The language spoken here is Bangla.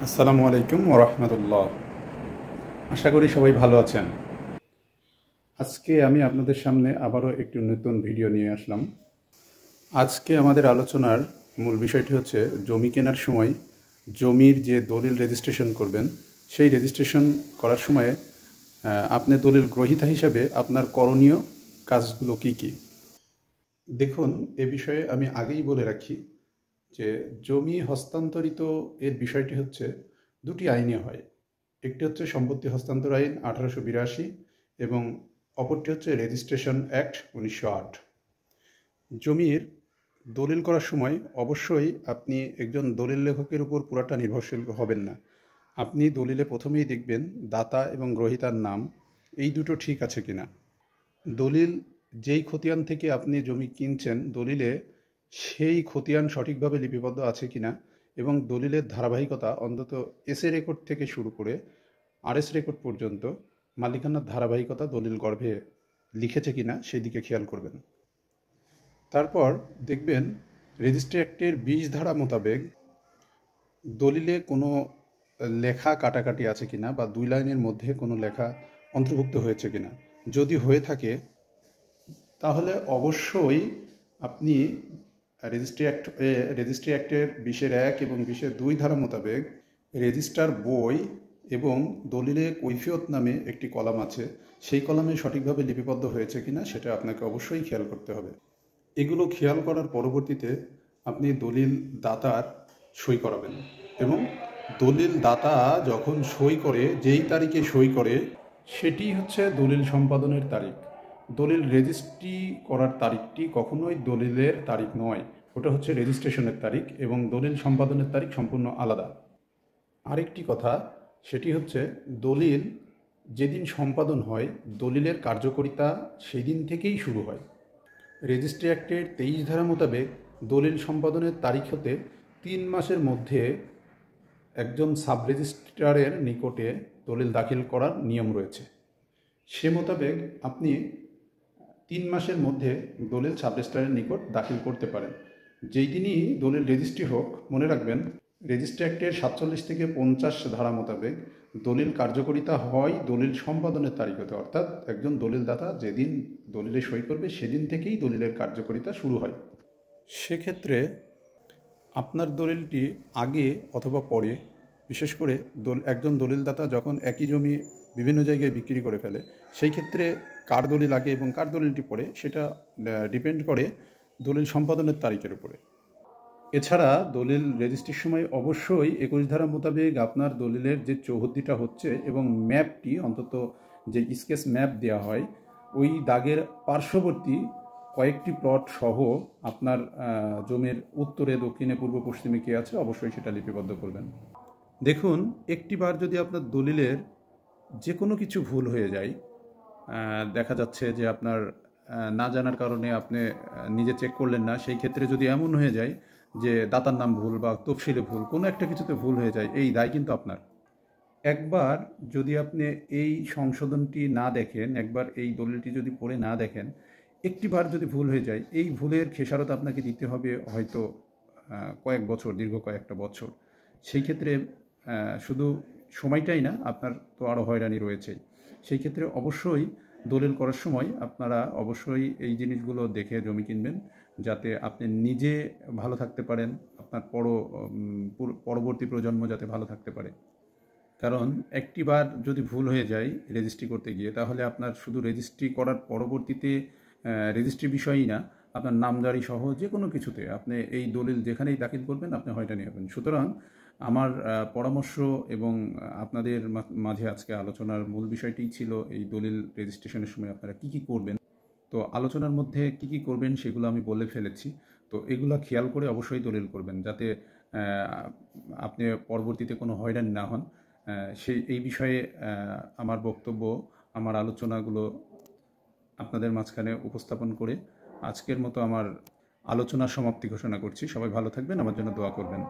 আসসালামু আলাইকুম ওয়া রাহমাতুল্লাহ। আশা করি সবাই ভালো আছেন। আজকে আমি আপনাদের সামনে আবারও একটি নতুন ভিডিও নিয়ে আসলাম। আজকে আমাদের আলোচনার মূল বিষয়টি হচ্ছে জমি কেনার সময় জমির যে দলিল রেজিস্ট্রেশন করবেন, সেই রেজিস্ট্রেশন করার সময়ে আপনি দলিল গ্রহীতা হিসাবে আপনার করণীয় কাজগুলো কি কি। দেখুন, এ বিষয়ে আমি আগেই বলে রাখি যে জমি হস্তান্তরিত এর বিষয়টি হচ্ছে দুটি আইনে হয়। একটি হচ্ছে সম্পত্তি হস্তান্তর আইন 1882 এবং অপরটি হচ্ছে রেজিস্ট্রেশন অ্যাক্ট 1908। জমির দলিল করার সময় অবশ্যই আপনি একজন দলিল লেখকের উপর পুরাটা নির্ভরশীল হবেন না। আপনি দলিলে প্রথমেই দেখবেন দাতা এবং গ্রহীতার নাম এই দুটো ঠিক আছে কিনা। দলিল যেই খতিয়ান থেকে আপনি জমি কিনছেন, দলিলে সেই খতিয়ান সঠিকভাবে লিপিবদ্ধ আছে কিনা এবং দলিলের ধারাবাহিকতা অন্তত এসএ রেকর্ড থেকে শুরু করে আরএস রেকর্ড পর্যন্ত মালিকানার ধারাবাহিকতা দলিল গর্ভে লিখেছে কিনা সেই দিকে খেয়াল করবেন। তারপর দেখবেন রেজিস্ট্রি অ্যাক্টের 20 ধারা মোতাবেক দলিলে কোনো লেখা কাটাকাটি আছে কিনা বা দুই লাইনের মধ্যে কোনো লেখা অন্তর্ভুক্ত হয়েছে কিনা। যদি হয়ে থাকে তাহলে অবশ্যই আপনি রেজিস্ট্রি অ্যাক্টের 20-1 এবং 20-2 ধারা মোতাবেক রেজিস্টার বই এবং দলিলে কৈফিয়ত নামে একটি কলাম আছে, সেই কলামে সঠিকভাবে লিপিবদ্ধ হয়েছে কিনা সেটা আপনাকে অবশ্যই খেয়াল করতে হবে। এগুলো খেয়াল করার পরবর্তীতে আপনি দলিল দাতার সই করাবেন এবং দলিল দাতা যখন সই করে, যেই তারিখে সই করে সেটি হচ্ছে দলিল সম্পাদনের তারিখ। দলিল রেজিস্ট্রি করার তারিখটি কখনোই দলিলের তারিখ নয়, ওটা হচ্ছে রেজিস্ট্রেশনের তারিখ এবং দলিল সম্পাদনের তারিখ সম্পূর্ণ আলাদা। আরেকটি কথা, সেটি হচ্ছে দলিল যেদিন সম্পাদন হয় দলিলের কার্যকারিতা সেই দিন থেকেই শুরু হয়। রেজিস্ট্রি অ্যাক্টের 23 ধারা মোতাবেক দলিল সম্পাদনের তারিখ হতে 3 মাসের মধ্যে একজন সাব রেজিস্ট্রারের নিকটে দলিল দাখিল করার নিয়ম রয়েছে। সে মোতাবেক আপনি 3 মাসের মধ্যে দলিল সাব রেজিস্ট্রারের নিকট দাখিল করতে পারেন। যেই দিনই দলিল রেজিস্ট্রি হোক, মনে রাখবেন রেজিস্ট্রি অ্যাক্টের 47 থেকে 50 ধারা মোতাবেক দলিল কার্যকারিতা হয় দলিল সম্পাদনের তারিখ হতে, অর্থাৎ একজন দলিলদাতা যেদিন দলিলে সই করবে সেদিন থেকেই দলিলের কার্যকারিতা শুরু হয়। সেক্ষেত্রে আপনার দলিলটি আগে অথবা পরে, বিশেষ করে একজন দলিলদাতা যখন একই জমি বিভিন্ন জায়গায় বিক্রি করে ফেলে, সেই ক্ষেত্রে কার দলিল আগে এবং কার দলিলটি পরে সেটা ডিপেন্ড করে দলিল সম্পাদনের তারিখের উপরে। এছাড়া দলিল রেজিস্ট্রির সময় অবশ্যই 21 ধারা মোতাবেক আপনার দলিলের যে চৌহদ্দিটা হচ্ছে এবং ম্যাপটি, অন্তত যে স্কেচ ম্যাপ দেওয়া হয়, ওই দাগের পার্শ্ববর্তী কয়েকটি প্লট সহ আপনার জমির উত্তরে, দক্ষিণে, পূর্ব, পশ্চিমে কী আছে অবশ্যই সেটা লিপিবদ্ধ করবেন। দেখুন, একটিবার যদি আপনার দলিলের যে কোনো কিছু ভুল হয়ে যায়, দেখা যাচ্ছে যে আপনার না জানার কারণে আপনি নিজে চেক করলেন না, সেই ক্ষেত্রে যদি এমন হয়ে যায় যে দাতার নাম ভুল বা তফসিলে ভুল, কোনো একটা কিছুতে ভুল হয়ে যায়, এই দায় কিন্তু আপনার। একবার যদি আপনি এই সংশোধনটি না দেখেন, একবার এই দলিলটি যদি পড়ে না দেখেন, একটিবার যদি ভুল হয়ে যায়, এই ভুলের খেসারত আপনাকে দিতে হবে হয়তো কয়েক বছর, দীর্ঘ কয়েকটা বছর। সেই ক্ষেত্রে শুধু সময়টাই না, আপনার তো আরও হয়রানি রয়েছেই। সেই ক্ষেত্রে অবশ্যই দলিল করার সময় আপনারা অবশ্যই এই জিনিসগুলো দেখে জমি কিনবেন, যাতে আপনি নিজে ভালো থাকতে পারেন, আপনার পরবর্তী প্রজন্ম যাতে ভালো থাকতে পারে। কারণ একটিবার যদি ভুল হয়ে যায় রেজিস্ট্রি করতে গিয়ে, তাহলে আপনার শুধু রেজিস্ট্রি করার পরবর্তীতে রেজিস্ট্রি বিষয়ই না, আপনার নামজারি সহ যে কোনো কিছুতে আপনি এই দলিল যেখানেই দাখিল করবেন আপনি হয়রানি হবেন। সুতরাং আমার পরামর্শ এবং আপনাদের মাঝে আজকে আলোচনার মূল বিষয়টিই ছিল এই দলিল রেজিস্ট্রেশনের সময় আপনারা কী কী করবেন। তো আলোচনার মধ্যে কী কী করবেন সেগুলো আমি বলে ফেলেছি। তো এগুলো খেয়াল করে অবশ্যই দলিল করবেন, যাতে আপনি পরবর্তীতে কোনো হয়রানি না হন। এই বিষয়ে আমার বক্তব্য, আমার আলোচনাগুলো আপনাদের মাঝখানে উপস্থাপন করে আজকের মতো আমার আলোচনার সমাপ্তি ঘোষণা করছি। সবাই ভালো থাকবেন, আমার জন্য দোয়া করবেন।